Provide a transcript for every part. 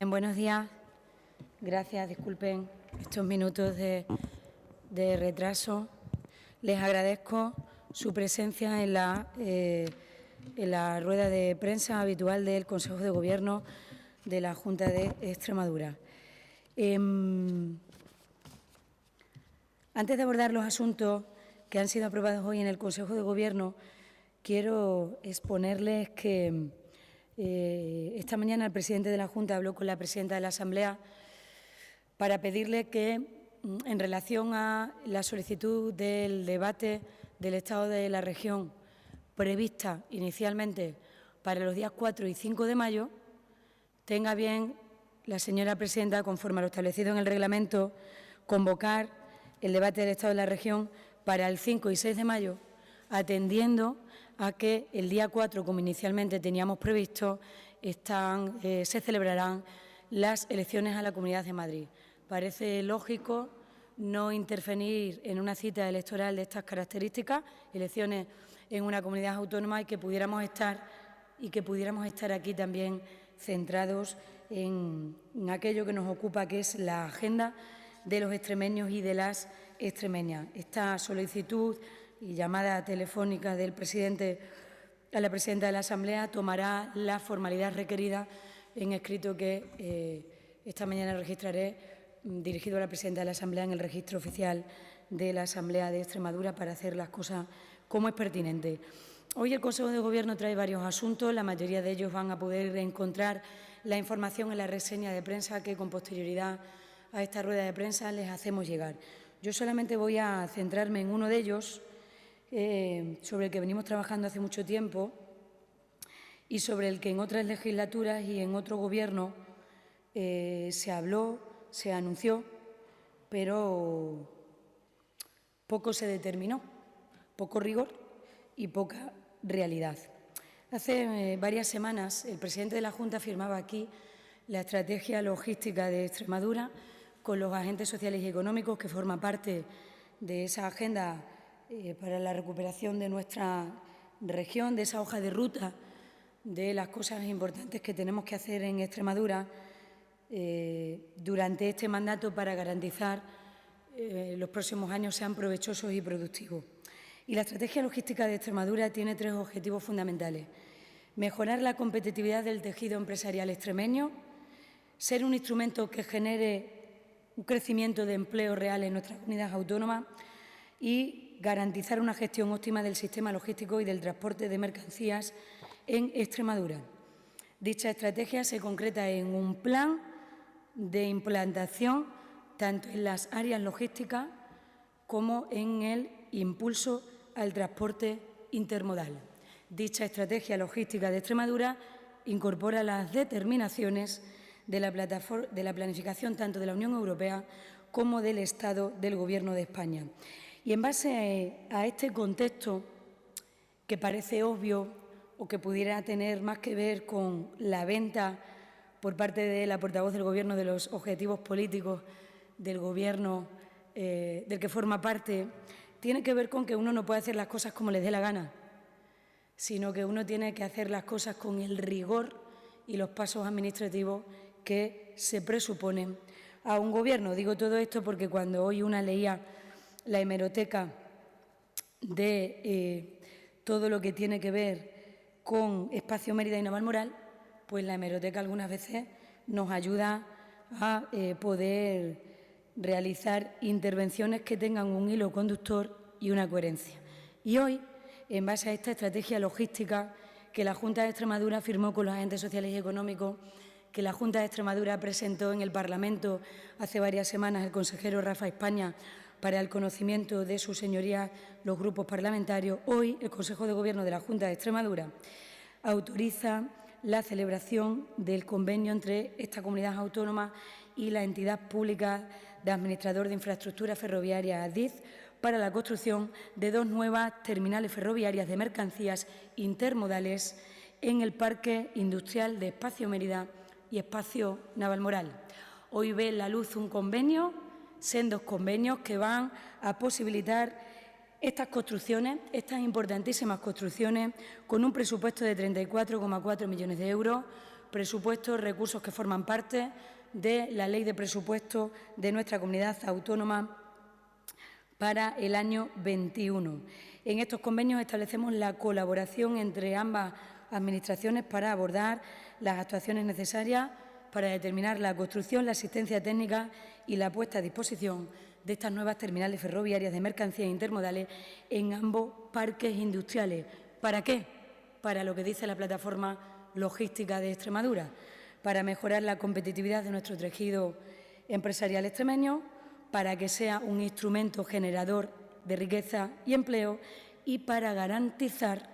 Buenos días. Gracias, disculpen estos minutos de retraso. Les agradezco su presencia en la rueda de prensa habitual del Consejo de Gobierno de la Junta de Extremadura. Antes de abordar los asuntos que han sido aprobados hoy en el Consejo de Gobierno, quiero exponerles que esta mañana el presidente de la Junta habló con la presidenta de la Asamblea para pedirle que, en relación a la solicitud del debate del Estado de la región prevista inicialmente para los días 4 y 5 de mayo, tenga bien la señora presidenta, conforme a lo establecido en el reglamento, convocar el debate del Estado de la región para el 5 y 6 de mayo, atendiendo a que el día 4, como inicialmente teníamos previsto, se celebrarán las elecciones a la Comunidad de Madrid. Parece lógico no intervenir en una cita electoral de estas características, elecciones en una comunidad autónoma, y que pudiéramos estar aquí también centrados en aquello que nos ocupa, que es la agenda de los extremeños y de las extremeñas. Esta solicitud y llamada telefónica del presidente a la presidenta de la Asamblea tomará la formalidad requerida en escrito que esta mañana registraré, dirigido a la presidenta de la Asamblea, en el registro oficial de la Asamblea de Extremadura, para hacer las cosas como es pertinente. Hoy el Consejo de Gobierno trae varios asuntos. La mayoría de ellos van a poder encontrar la información en la reseña de prensa que, con posterioridad a esta rueda de prensa, les hacemos llegar. Yo solamente voy a centrarme en uno de ellos, sobre el que venimos trabajando hace mucho tiempo y sobre el que en otras legislaturas y en otro Gobierno se habló, se anunció, pero poco se determinó, poco rigor y poca realidad. Hace varias semanas el presidente de la Junta firmaba aquí la estrategia logística de Extremadura con los agentes sociales y económicos, que forma parte de esa agenda para la recuperación de nuestra región, de esa hoja de ruta de las cosas importantes que tenemos que hacer en Extremadura durante este mandato para garantizar los próximos años sean provechosos y productivos. Y la estrategia logística de Extremadura tiene tres objetivos fundamentales: mejorar la competitividad del tejido empresarial extremeño, ser un instrumento que genere un crecimiento de empleo real en nuestra comunidad autónoma y garantizar una gestión óptima del sistema logístico y del transporte de mercancías en Extremadura. Dicha estrategia se concreta en un plan de implantación tanto en las áreas logísticas como en el impulso al transporte intermodal. Dicha estrategia logística de Extremadura incorpora las determinaciones de la planificación tanto de la Unión Europea como del Estado del Gobierno de España. Y en base a este contexto, que parece obvio o que pudiera tener más que ver con la venta por parte de la portavoz del Gobierno de los objetivos políticos del Gobierno del que forma parte, tiene que ver con que uno no puede hacer las cosas como les dé la gana, sino que uno tiene que hacer las cosas con el rigor y los pasos administrativos que se presuponen a un Gobierno. Digo todo esto porque cuando hoy una leía la hemeroteca de todo lo que tiene que ver con Espacio Mérida y Navalmoral, pues la hemeroteca algunas veces nos ayuda a poder realizar intervenciones que tengan un hilo conductor y una coherencia. Y hoy, en base a esta estrategia logística que la Junta de Extremadura firmó con los agentes sociales y económicos, que la Junta de Extremadura presentó en el Parlamento hace varias semanas el consejero Rafa España para el conocimiento de sus señorías los grupos parlamentarios, hoy el Consejo de Gobierno de la Junta de Extremadura autoriza la celebración del convenio entre esta comunidad autónoma y la entidad pública de administrador de infraestructura ferroviaria ADIF para la construcción de dos nuevas terminales ferroviarias de mercancías intermodales en el Parque Industrial de Espacio Mérida y Espacio Navalmoral. Hoy ve la luz un convenio, sendos convenios que van a posibilitar estas construcciones, estas importantísimas construcciones, con un presupuesto de 34,4 millones de euros, presupuestos, recursos que forman parte de la Ley de Presupuestos de nuestra comunidad autónoma para el año 21. En estos convenios establecemos la colaboración entre ambas administraciones para abordar las actuaciones necesarias para determinar la construcción, la asistencia técnica y la puesta a disposición de estas nuevas terminales ferroviarias de mercancías intermodales en ambos parques industriales. ¿Para qué? Para lo que dice la Plataforma Logística de Extremadura, para mejorar la competitividad de nuestro tejido empresarial extremeño, para que sea un instrumento generador de riqueza y empleo y para garantizar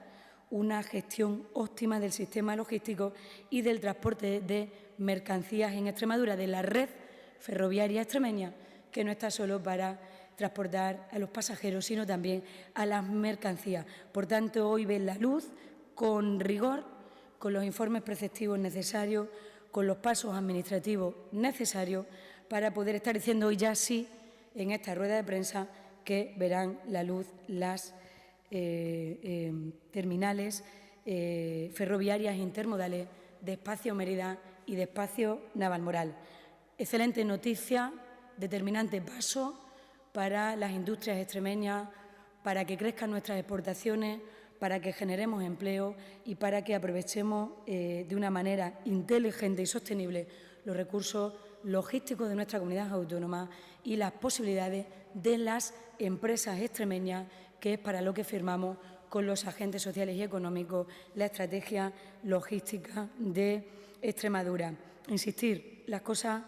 una gestión óptima del sistema logístico y del transporte de mercancías en Extremadura, de la red ferroviaria extremeña, que no está solo para transportar a los pasajeros, sino también a las mercancías. Por tanto, hoy ven la luz con rigor, con los informes preceptivos necesarios, con los pasos administrativos necesarios para poder estar diciendo hoy ya sí en esta rueda de prensa que verán la luz las terminales ferroviarias intermodales de Espacio Mérida y de Espacio Navalmoral. Excelente noticia, determinante paso para las industrias extremeñas, para que crezcan nuestras exportaciones, para que generemos empleo y para que aprovechemos de una manera inteligente y sostenible los recursos logísticos de nuestra comunidad autónoma y las posibilidades de las empresas extremeñas, que es para lo que firmamos con los agentes sociales y económicos la estrategia logística de Extremadura. Insistir, las cosas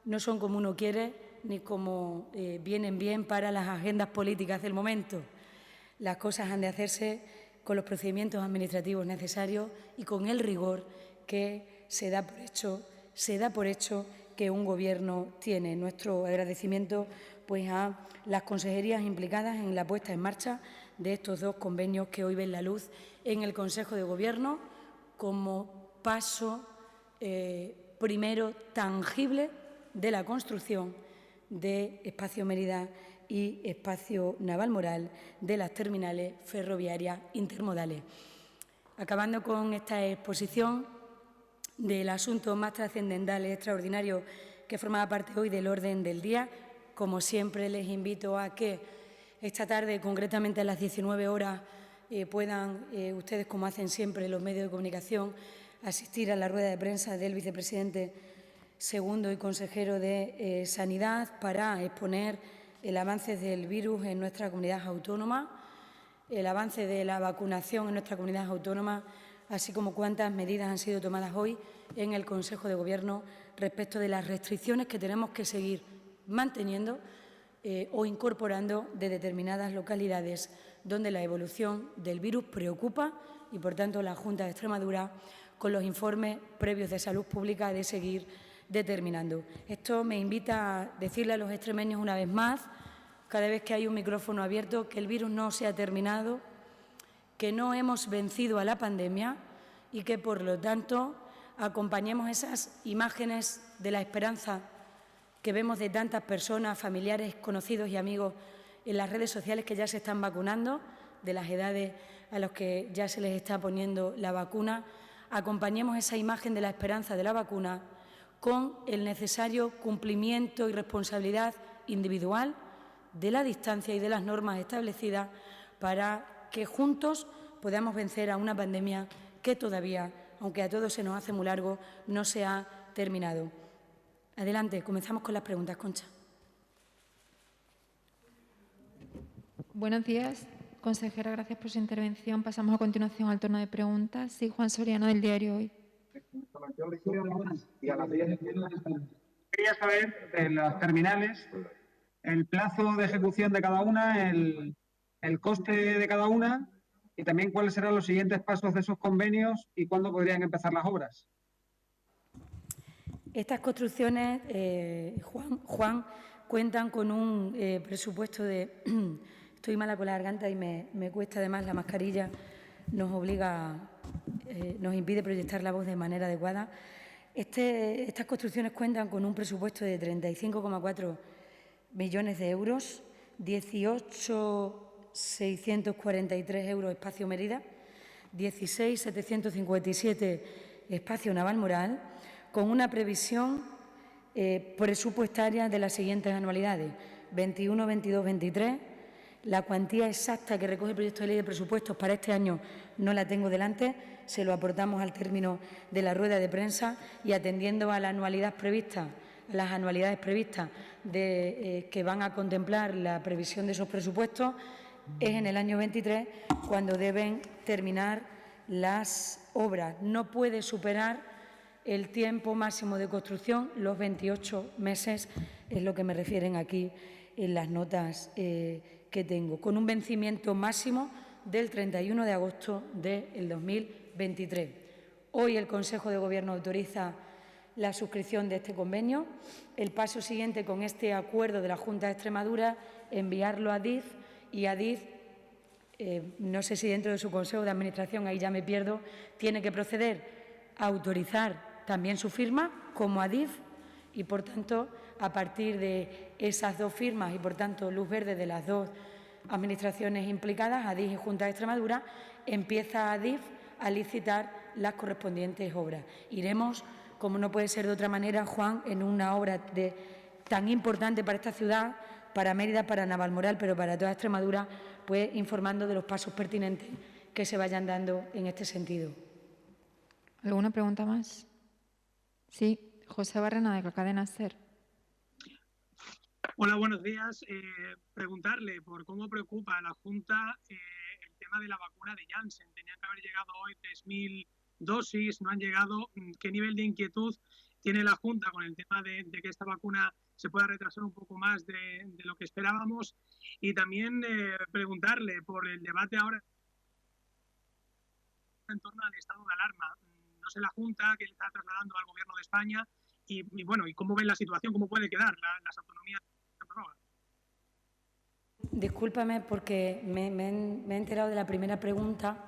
no son como uno quiere ni como vienen bien para las agendas políticas del momento. Las cosas han de hacerse con los procedimientos administrativos necesarios y con el rigor que se da por hecho que un Gobierno tiene. Nuestro agradecimiento pues, a las consejerías implicadas en la puesta en marcha de estos dos convenios que hoy ven la luz en el Consejo de Gobierno como paso primero tangible de la construcción de Espacio Mérida y Espacio Navalmoral de las terminales ferroviarias intermodales. Acabando con esta exposición del asunto más trascendental y extraordinario que formaba parte hoy del orden del día, como siempre les invito a que esta tarde, concretamente a las 19 horas, puedan ustedes, como hacen siempre los medios de comunicación, asistir a la rueda de prensa del vicepresidente segundo y consejero de Sanidad para exponer el avance del virus en nuestra comunidad autónoma, el avance de la vacunación en nuestra comunidad autónoma, así como cuántas medidas han sido tomadas hoy en el Consejo de Gobierno respecto de las restricciones que tenemos que seguir manteniendo o incorporando de determinadas localidades donde la evolución del virus preocupa y, por tanto, la Junta de Extremadura, con los informes previos de salud pública, ha de seguir determinando. Esto me invita a decirle a los extremeños una vez más, cada vez que hay un micrófono abierto, que el virus no se ha terminado, que no hemos vencido a la pandemia y que, por lo tanto, acompañemos esas imágenes de la esperanza que vemos de tantas personas, familiares, conocidos y amigos en las redes sociales que ya se están vacunando, de las edades a las que ya se les está poniendo la vacuna. Acompañemos esa imagen de la esperanza de la vacuna con el necesario cumplimiento y responsabilidad individual de la distancia y de las normas establecidas para que juntos podamos vencer a una pandemia que todavía, aunque a todos se nos hace muy largo, no se ha terminado. Adelante, comenzamos con las preguntas, Concha. Buenos días, consejera, gracias por su intervención. Pasamos a continuación al turno de preguntas. Sí, Juan Soriano, del diario Hoy. Quería saber de las terminales el plazo de ejecución de cada una, el coste de cada una y también cuáles serán los siguientes pasos de esos convenios y cuándo podrían empezar las obras. Estas construcciones, Juan, cuentan con un presupuesto de... Estoy mala con la garganta y me cuesta además la mascarilla, nos impide proyectar la voz de manera adecuada. Estas construcciones cuentan con un presupuesto de 35,4 millones de euros, 18.643 euros Espacio Mérida, 16.757 espacio Navalmoral con una previsión presupuestaria de las siguientes anualidades: 21, 22, 23. La cuantía exacta que recoge el proyecto de ley de presupuestos para este año no la tengo delante, se lo aportamos al término de la rueda de prensa y atendiendo a la anualidad prevista, las anualidades previstas que van a contemplar la previsión de esos presupuestos, es en el año 23 cuando deben terminar las obras. No puede superar el tiempo máximo de construcción, los 28 meses, es lo que me refieren aquí en las notas que tengo, con un vencimiento máximo del 31 de agosto del 2023. Hoy el Consejo de Gobierno autoriza la suscripción de este convenio. El paso siguiente con este acuerdo de la Junta de Extremadura, enviarlo a ADIF y ADIF, no sé si dentro de su Consejo de Administración, ahí ya me pierdo, tiene que proceder a autorizar también su firma como ADIF y, por tanto, a partir de esas dos firmas y, por tanto, luz verde de las dos administraciones implicadas, ADIF y Junta de Extremadura, empieza ADIF a licitar las correspondientes obras. Iremos, como no puede ser de otra manera, Juan, en una obra tan importante para esta ciudad, para Mérida, para Navalmoral, pero para toda Extremadura, pues informando de los pasos pertinentes que se vayan dando en este sentido. ¿Alguna pregunta más? Sí, José Barrena, de la cadena SER. Hola, buenos días. Preguntarle por cómo preocupa a la Junta el tema de la vacuna de Janssen. Tenían que haber llegado hoy 3.000 dosis, no han llegado. ¿Qué nivel de inquietud tiene la Junta con el tema de que esta vacuna se pueda retrasar un poco más de lo que esperábamos? Y también preguntarle por el debate ahora en torno al estado de alarma. No sé la Junta que le está trasladando al Gobierno de España y bueno, y cómo ven la situación, cómo puede quedar las autonomías. Discúlpame porque me he enterado de la primera pregunta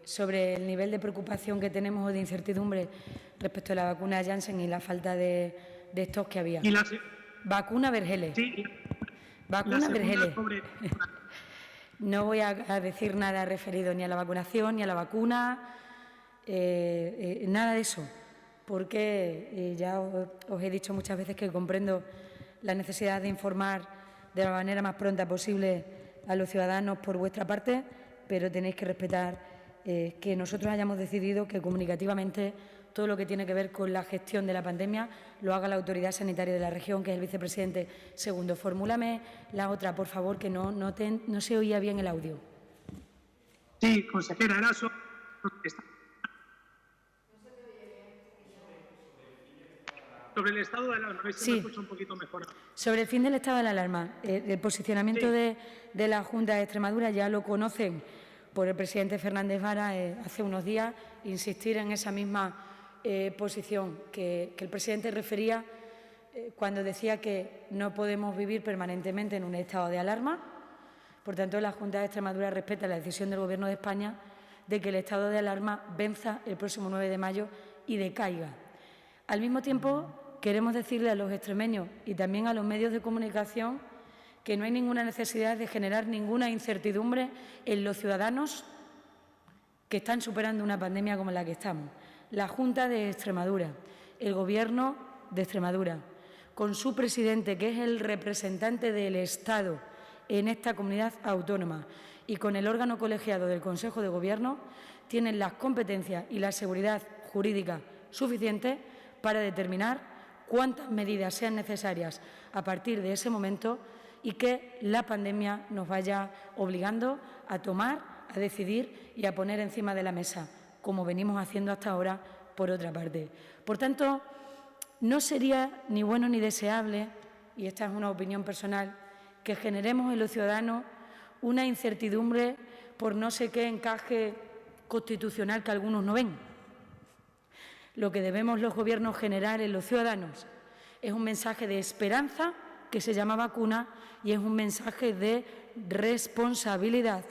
sobre el nivel de preocupación que tenemos o de incertidumbre respecto a la vacuna Janssen y la falta de stock que había. Vacuna Vergeles. Sí. Vacuna Vergeles. No voy a decir nada referido ni a la vacunación ni a la vacuna, nada de eso, porque ya os he dicho muchas veces que comprendo la necesidad de informar de la manera más pronta posible a los ciudadanos por vuestra parte, pero tenéis que respetar que nosotros hayamos decidido que comunicativamente todo lo que tiene que ver con la gestión de la pandemia lo haga la autoridad sanitaria de la región, que es el vicepresidente segundo. Formúlame la otra, por favor, que no se oía bien el audio. Sí, consejera, era sobre el estado de alarma, a ver si me escucha un poquito mejor. Sobre el fin del estado de la alarma, el posicionamiento de la Junta de Extremadura ya lo conocen por el presidente Fernández Vara hace unos días, insistir en esa misma posición que el presidente refería cuando decía que no podemos vivir permanentemente en un estado de alarma. Por tanto, la Junta de Extremadura respeta la decisión del Gobierno de España de que el estado de alarma venza el próximo 9 de mayo y decaiga. Al mismo tiempo, queremos decirle a los extremeños y también a los medios de comunicación que no hay ninguna necesidad de generar ninguna incertidumbre en los ciudadanos que están superando una pandemia como la que estamos. La Junta de Extremadura, el Gobierno de Extremadura, con su presidente, que es el representante del Estado en esta comunidad autónoma, y con el órgano colegiado del Consejo de Gobierno, tienen las competencias y la seguridad jurídica suficientes para determinar cuántas medidas sean necesarias a partir de ese momento y que la pandemia nos vaya obligando a tomar, a decidir y a poner encima de la mesa, como venimos haciendo hasta ahora, por otra parte. Por tanto, no sería ni bueno ni deseable, y esta es una opinión personal, que generemos en los ciudadanos una incertidumbre por no sé qué encaje constitucional que algunos no ven. Lo que debemos los gobiernos generar en los ciudadanos es un mensaje de esperanza que se llama vacuna y es un mensaje de responsabilidad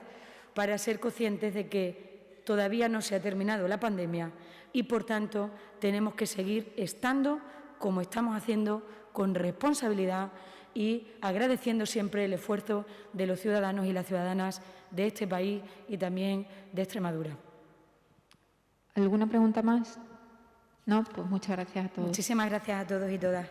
para ser conscientes de que todavía no se ha terminado la pandemia y, por tanto, tenemos que seguir estando como estamos haciendo, con responsabilidad y agradeciendo siempre el esfuerzo de los ciudadanos y las ciudadanas de este país y también de Extremadura. ¿Alguna pregunta más? No, pues muchas gracias a todos. Muchísimas gracias a todos y todas.